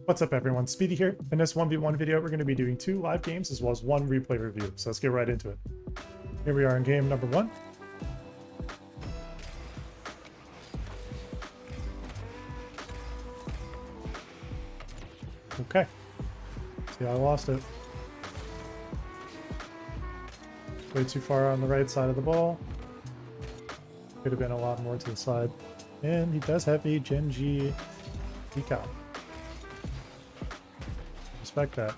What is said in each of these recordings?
What's up everyone, Speedy here. In this 1v1 video, we're going to be doing 2 live games as well as 1 replay review. So let's get right into it. Here we are in game number 1. Okay. See, I lost it. Way too far on the right side of the ball. Could have been a lot more to the side. And he does have a Gen G decal. Respect that.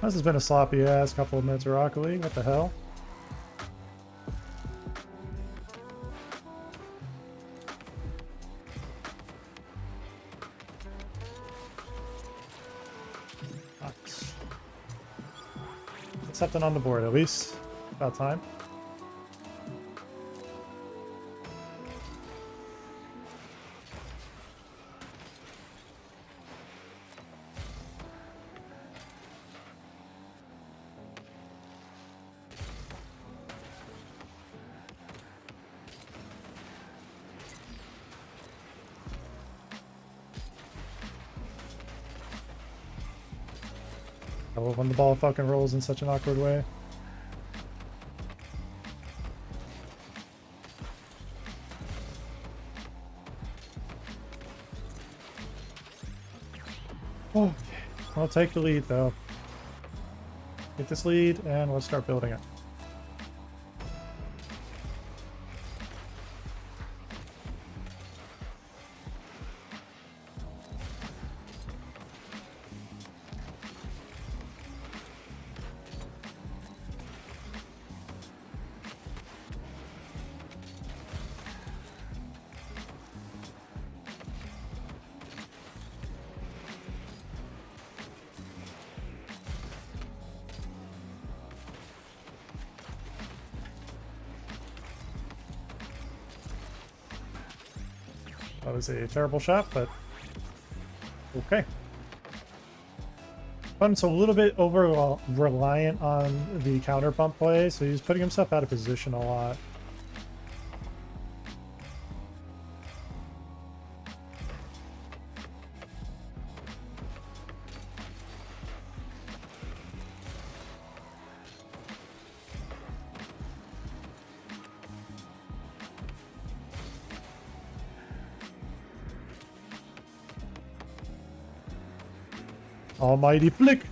This has been a sloppy ass couple of minutes of Rocket League. What the hell? Nice. Get something on the board at least. About time. I love when the ball fucking rolls in such an awkward way. Okay, I'll take the lead though. Get this lead and let's start building it. That was a terrible shot, but okay. Fun's a little bit over reliant on the counter pump play, so he's putting himself out of position a lot. Almighty flick!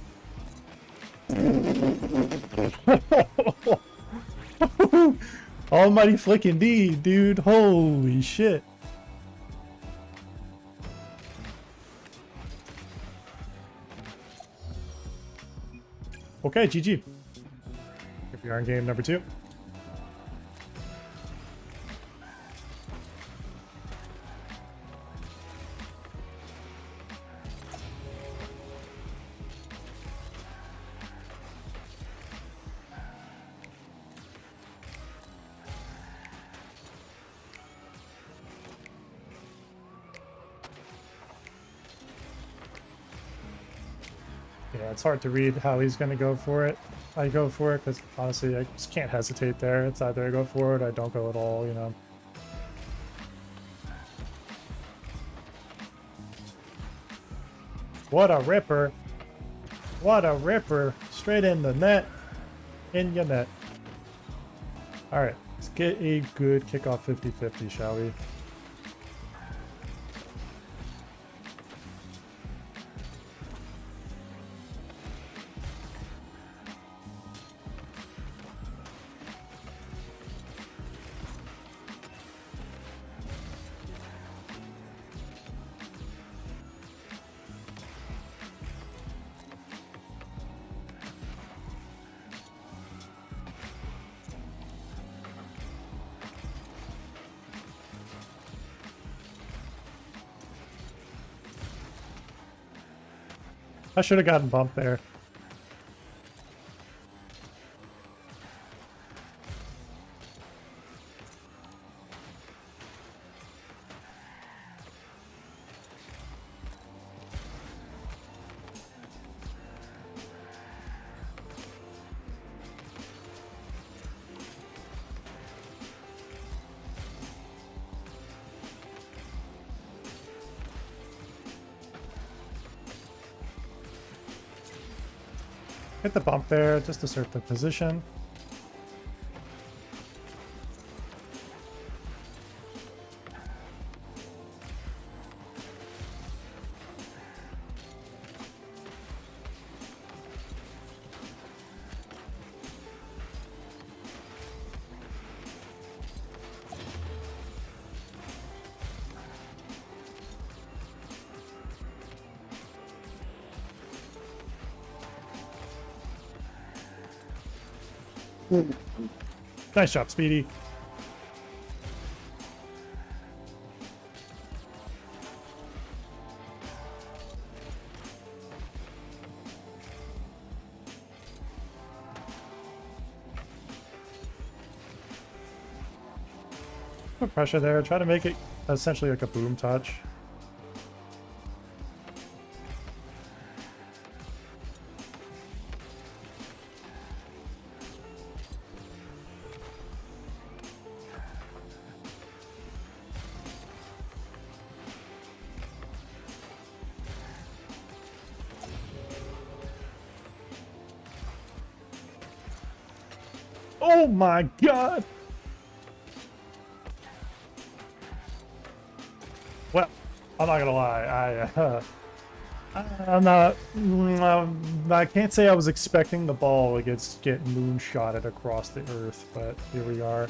Almighty flick indeed, dude. Holy shit. Okay, GG. Here we are in game number 2. Yeah, it's hard to read how he's going to go for it. I go for it because honestly I just can't hesitate there. It's either I go for it or I don't go at all, you know. What a ripper. What a ripper. Straight in the net. In your net. Alright, let's get a good kickoff 50-50, shall we? I should have gotten bumped there. Hit the bump there, just assert the position. Nice job, Speedy. Put pressure there. Try to make it essentially like a boom touch. Oh my god! Well, I'm not gonna lie, I'm not. I can't say I was expecting the ball to get moonshotted across the earth, but here we are.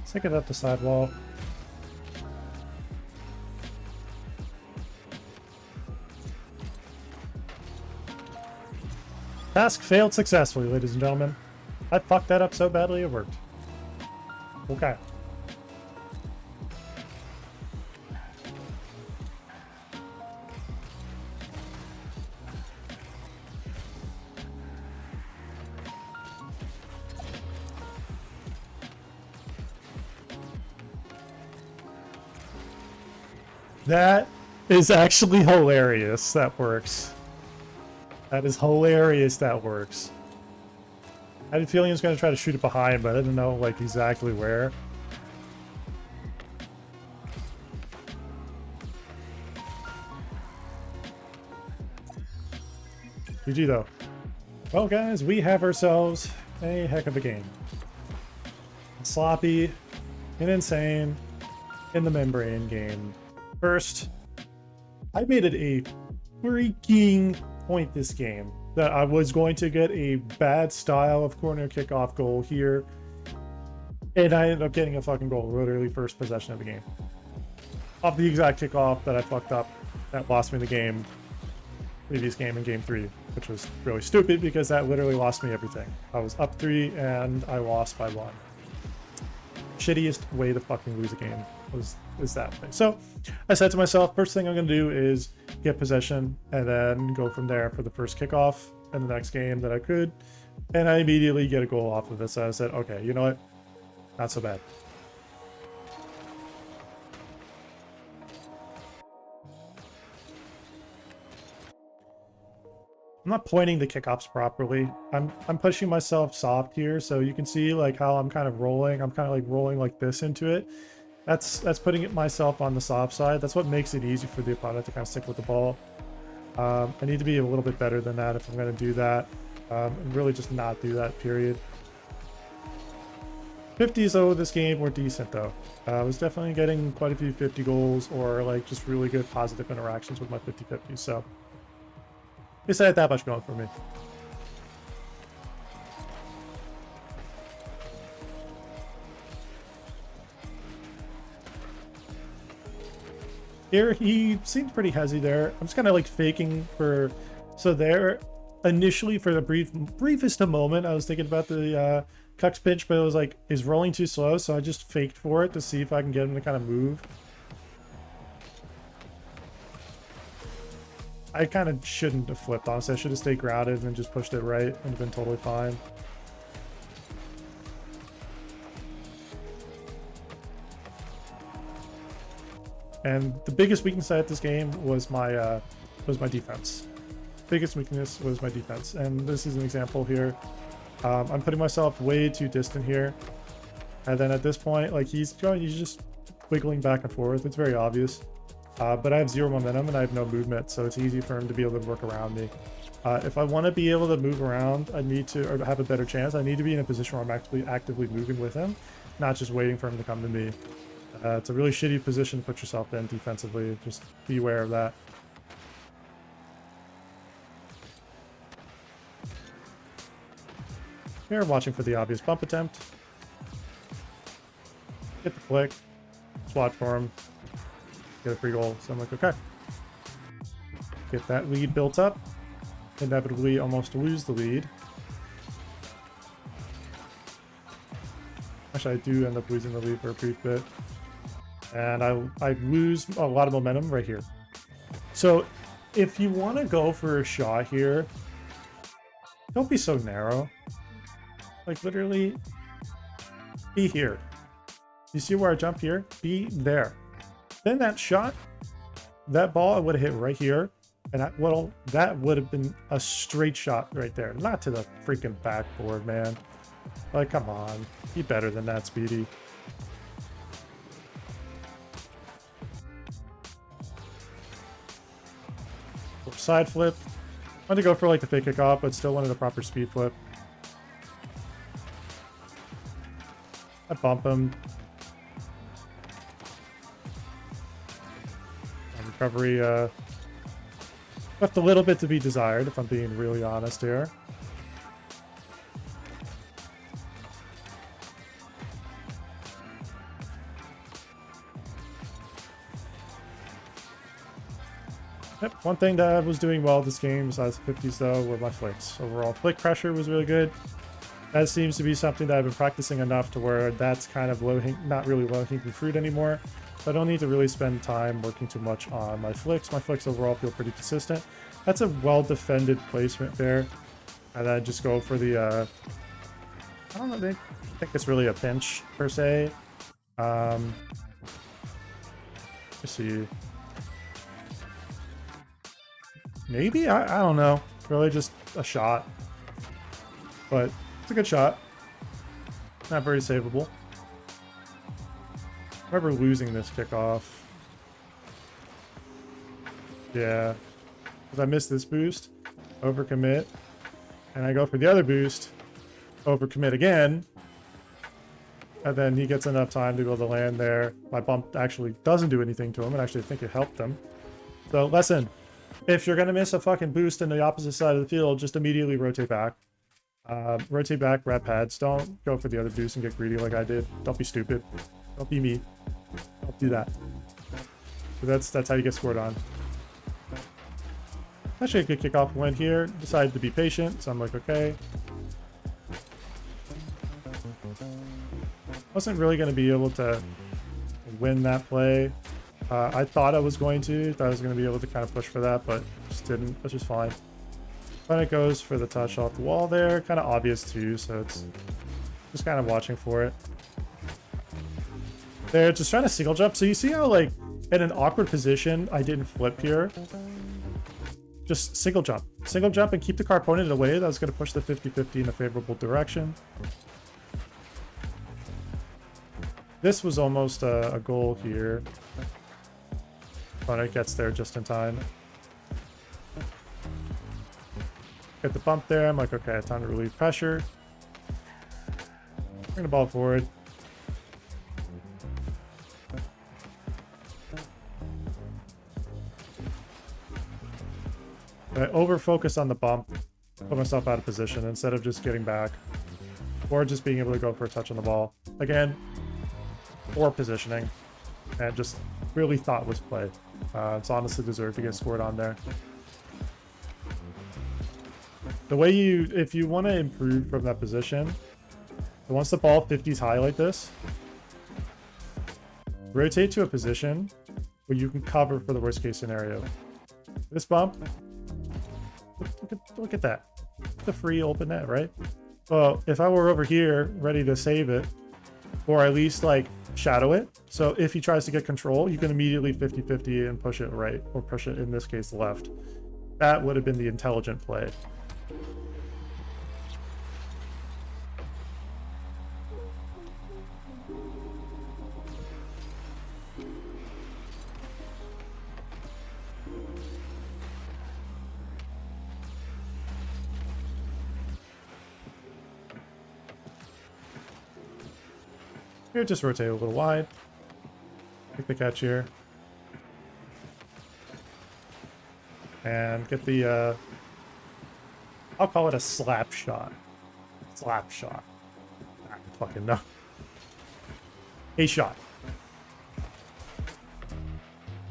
Stick it up the sidewall. Task failed successfully, ladies and gentlemen. I fucked that up so badly it worked. Okay. That is actually hilarious. That works. That is hilarious. That works. I had a feeling he was going to try to shoot it behind, but I didn't know like exactly where. GG though. Well guys, we have ourselves a heck of a game. Sloppy and insane in the membrane game. First, I made it a freaking point this game that I was going to get a bad style of corner kickoff goal here, and I ended up getting a fucking goal, literally first possession of the game. Off the exact kickoff that I fucked up, that lost me the game, previous game in game 3, which was really stupid because that literally lost me everything. I was up 3 and I lost by 1. Shittiest way to fucking lose a game is that thing. So I said to myself, first thing I'm going to do is get possession and then go from there for the first kickoff in the next game that I could. And I immediately get a goal off of it. So I said, okay, you know what? Not so bad. I'm not pointing the kickoffs properly. I'm pushing myself soft here, so you can see like how I'm kind of rolling. I'm kind of like rolling like this into it. That's putting it myself on the soft side. That's what makes it easy for the opponent to kind of stick with the ball. I need to be a little bit better than that if I'm going to do that. And really just not do that, period. 50s though this game were decent though. I was definitely getting quite a few 50 goals or like just really good positive interactions with my 50-50s, so at least I had that much going for me. Here, he seemed pretty hezzy there. I'm just kind of like faking for... So there, initially for the briefest of moment, I was thinking about the Cucks pinch, but it was like, is rolling too slow? So I just faked for it to see if I can get him to kind of move. I kind of shouldn't have flipped, honestly. I should have stayed grounded and just pushed it right and been totally fine. And the biggest weakness I had this game was my defense. Biggest weakness was my defense, and this is an example here. I'm putting myself way too distant here, and then at this point, like he's just wiggling back and forth. It's very obvious. But I have 0 momentum and I have no movement, so it's easy for him to be able to work around me. If I want to be able to move around, I need to, or have a better chance, I need to be in a position where I'm actively moving with him, not just waiting for him to come to me. It's a really shitty position to put yourself in defensively. Just be aware of that. Here, I'm watching for the obvious bump attempt. Get the flick. Swat for him. Get a free goal. So I'm like, okay. Get that lead built up. Inevitably almost lose the lead. Actually, I do end up losing the lead for a brief bit. And I lose a lot of momentum right here. So if you want to go for a shot here, don't be so narrow. Like literally be here. You see where I jump here? Be there. Then that shot, that ball I would have hit right here, and that would have been a straight shot right there, not to the freaking backboard, man. Like, come on, be better than that, Speedy. Side flip. I wanted to go for like the fake kickoff, but still wanted a proper speed flip. I bump him. Recovery left a little bit to be desired, if I'm being really honest here. Yep, one thing that I was doing well this game, besides the 50s though, were my flicks. Overall, flick pressure was really good. That seems to be something that I've been practicing enough to where that's kind of not really low-hanging fruit anymore. So I don't need to really spend time working too much on my flicks. My flicks overall feel pretty consistent. That's a well-defended placement there. And then just go for the, I don't know, I think it's really a pinch, per se. Let's see. Maybe? I don't know. Really just a shot. But it's a good shot. Not very savable. I remember losing this kickoff. Yeah. Because I missed this boost. Overcommit. And I go for the other boost. Overcommit again. And then he gets enough time to be able to land there. My bump actually doesn't do anything to him. And actually I think it helped him. So lesson. If you're going to miss a fucking boost in the opposite side of the field, just immediately rotate back. Rotate back, grab pads. Don't go for the other boost and get greedy like I did. Don't be stupid. Don't be me. Don't do that. So that's how you get scored on. Actually a good kickoff win here. Decided to be patient, so I'm like, okay. Wasn't really going to be able to win that play. I thought I was going to. Thought I was going to be able to kind of push for that, but just didn't, which is fine. When it goes for the touch off the wall there, kind of obvious too, so it's just kind of watching for it. They're just trying to single jump. So you see how, like, in an awkward position, I didn't flip here. Just single jump. Single jump and keep the car pointed away. That was going to push the 50-50 in a favorable direction. This was almost a goal here. Opponent gets there just in time. Get the bump there. I'm like, okay, time to relieve pressure. Bring the ball forward. I over-focus on the bump, put myself out of position instead of just getting back. Or just being able to go for a touch on the ball. Again, poor positioning. And just really thoughtless play. It's honestly deserved to get scored on there. The way if you want to improve from that position, once the ball 50s high like this, rotate to a position where you can cover for the worst case scenario. This bump, look at that. The free open net, right? Well, if I were over here ready to save it, or at least like shadow it, so if he tries to get control, you can immediately 50-50 and push it right, or push it, in this case, left. That would have been the intelligent play. Here, just rotate a little wide. Take the catch here. And get the, I'll call it a slap shot. Slap shot. I don't fucking know. A shot.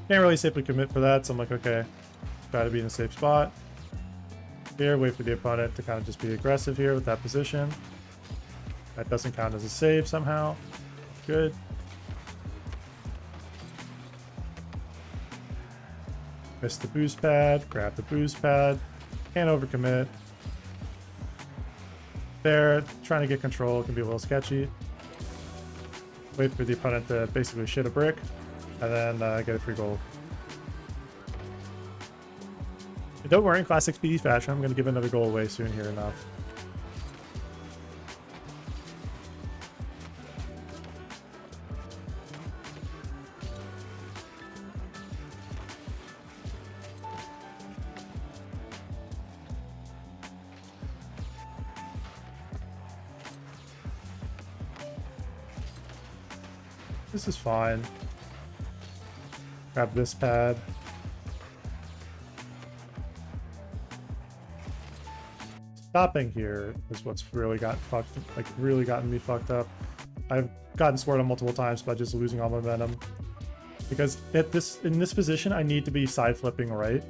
Can't really safely commit for that, so I'm like, okay. Try to be in a safe spot. Here, wait for the opponent to kind of just be aggressive here with that position. That doesn't count as a save somehow. Good. Miss the boost pad, grab the boost pad, can't overcommit. There, trying to get control can be a little sketchy. Wait for the opponent to basically shit a brick, and then get a free goal. But don't worry, in classic speedy fashion, I'm going to give another goal away soon here enough. This is fine. Grab this pad. Stopping here is what's really got fucked, like really gotten me fucked up. I've gotten scored on multiple times by just losing all momentum. Because in this position, I need to be side flipping right.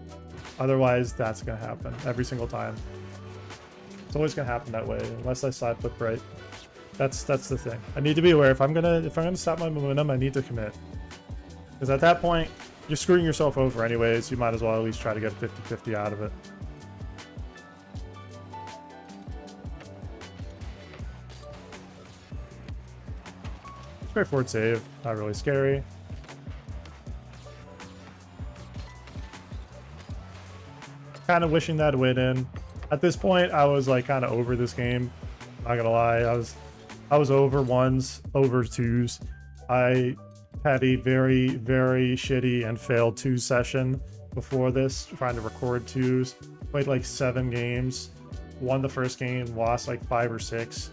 Otherwise, that's gonna happen every single time. It's always gonna happen that way unless I side flip right. That's the thing. I need to be aware if I'm gonna stop my momentum, I need to commit. Because at that point, you're screwing yourself over anyways. You might as well at least try to get 50-50 out of it. Straightforward save, not really scary. kind of wishing that win in. At this point, I was like kind of over this game. Not gonna lie, I was over ones, over twos. I had a very, very shitty and failed 2 session before this, trying to record 2s. Played like 7 games. Won the first game, lost like 5 or 6.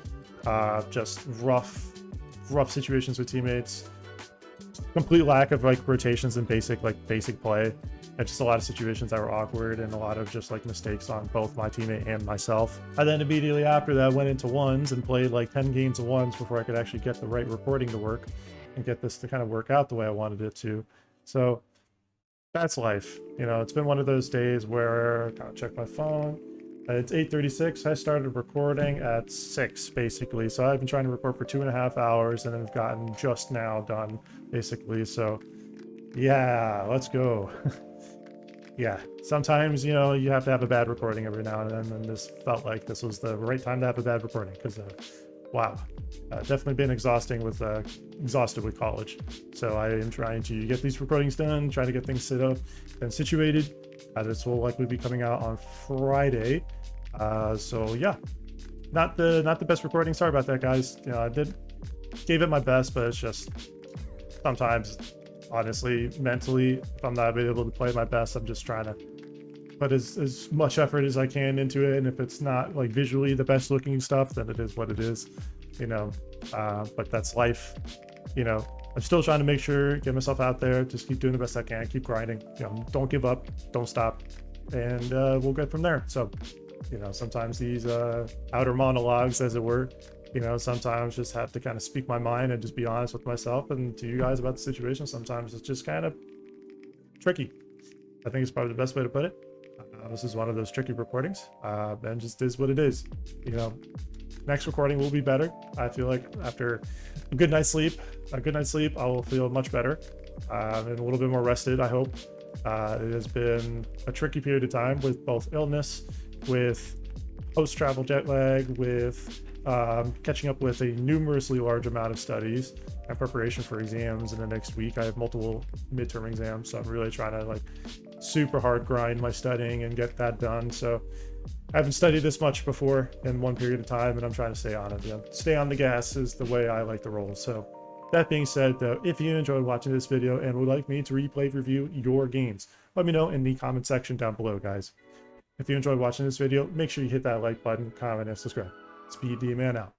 Just rough situations with teammates. Complete lack of like rotations and basic play. And just a lot of situations that were awkward and a lot of just like mistakes on both my teammate and myself. I then immediately after that went into ones and played like 10 games of ones before I could actually get the right reporting to work and get this to kind of work out the way I wanted it to. So that's life. You know, it's been one of those days where I gotta check my phone. It's 8:36. I started recording at 6 basically. So I've been trying to record for 2.5 hours and I've gotten just now done basically. So yeah, let's go. Yeah, sometimes, you know, you have to have a bad recording every now and then, and this felt like this was the right time to have a bad recording because, wow, definitely been exhausted with college. So I am trying to get these recordings done, try to get things set up and situated. This will likely be coming out on Friday. So yeah, not the best recording. Sorry about that, guys. You know, I gave it my best, but it's just sometimes, honestly, mentally, if I'm not able to play my best, I'm just trying to put as much effort as I can into it. And if it's not like visually the best looking stuff, then it is what it is, you know. But that's life, you know. I'm still trying to make sure, get myself out there, just keep doing the best I can, keep grinding, you know, don't give up, don't stop, and we'll get from there. So, you know, sometimes these outer monologues, as it were, you know, sometimes just have to kind of speak my mind and just be honest with myself and to you guys about the situation. Sometimes it's just kind of tricky. I think it's probably the best way to put it. This is one of those tricky recordings, and just is what it is. You know, next recording will be better. I feel like after a good night's sleep, I will feel much better and a little bit more rested, I hope. It has been a tricky period of time with both illness, with post-travel jet lag, with catching up with a numerously large amount of studies and preparation for exams in the next week. I have multiple midterm exams, so I'm really trying to like super hard grind my studying and get that done. So I haven't studied this much before in one period of time, and I'm trying to stay on it. You know, stay on the gas is the way I like to roll. So that being said, though, if you enjoyed watching this video and would like me to replay review your games, let me know in the comment section down below, guys. If you enjoyed watching this video, make sure you hit that like button, comment, and subscribe. Speed D Man out.